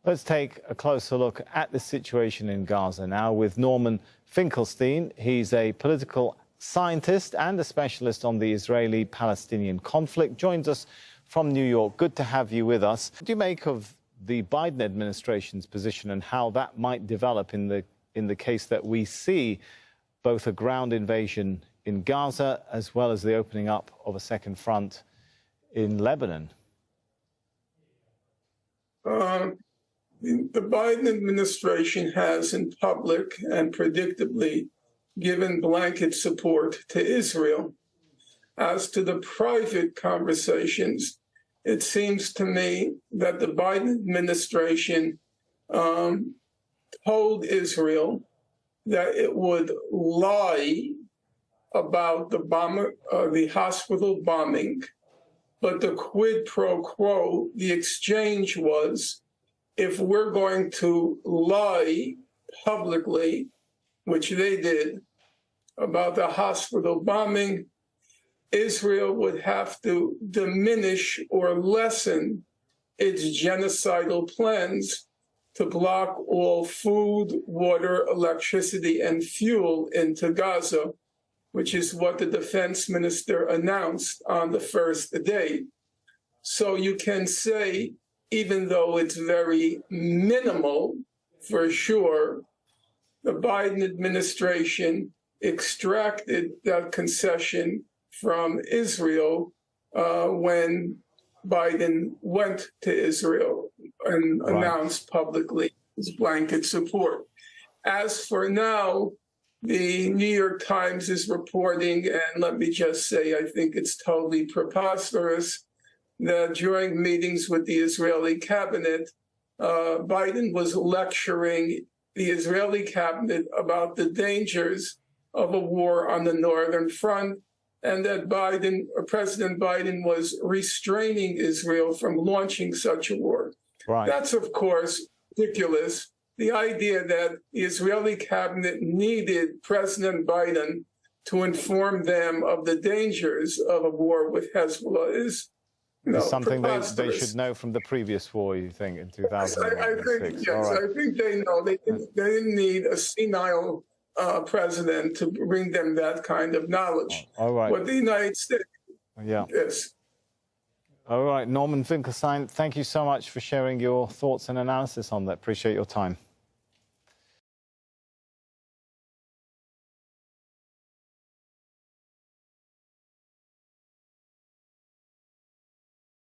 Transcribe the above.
Let's take a closer look at the situation in Gaza now with Norman Finkelstein. He's a political scientist and a specialist on the Israeli-Palestinian conflict. Joins us from New York. Good to have you with us. What do you make of the Biden administration's position and how that might develop in the case that we see both a ground invasion in Gaza as well as the opening up of a second front in Lebanon? The Biden administration has in public and predictably given blanket support to Israel. As to the private conversations, it seems to me that the Biden administration told Israel that it would lie about the hospital bombing, but the quid pro quo, the exchange was, if we're going to lie publicly, which they did, about the hospital bombing, Israel would have to diminish or lessen its genocidal plans to block all food, water, electricity, and fuel into Gaza, which is what the defense minister announced on the first day. So you can say, even though it's very minimal, for sure, the Biden administration extracted that concession from Israel when Biden went to Israel and announced publicly his blanket support. As for now, the New York Times is reporting, and let me just say, I think it's totally preposterous, that during meetings with the Israeli cabinet, Biden was lecturing the Israeli cabinet about the dangers of a war on the Northern Front, and that President Biden was restraining Israel from launching such a war. Right. That's, of course, ridiculous. The idea that the Israeli cabinet needed President Biden to inform them of the dangers of a war with Hezbollah is something they should know from the previous war, you think, in 2006? I think they know. They didn't need a senile president to bring them that kind of knowledge. All right. What the United States is. All right, Norman Finkelstein, thank you so much for sharing your thoughts and analysis on that. Appreciate your time.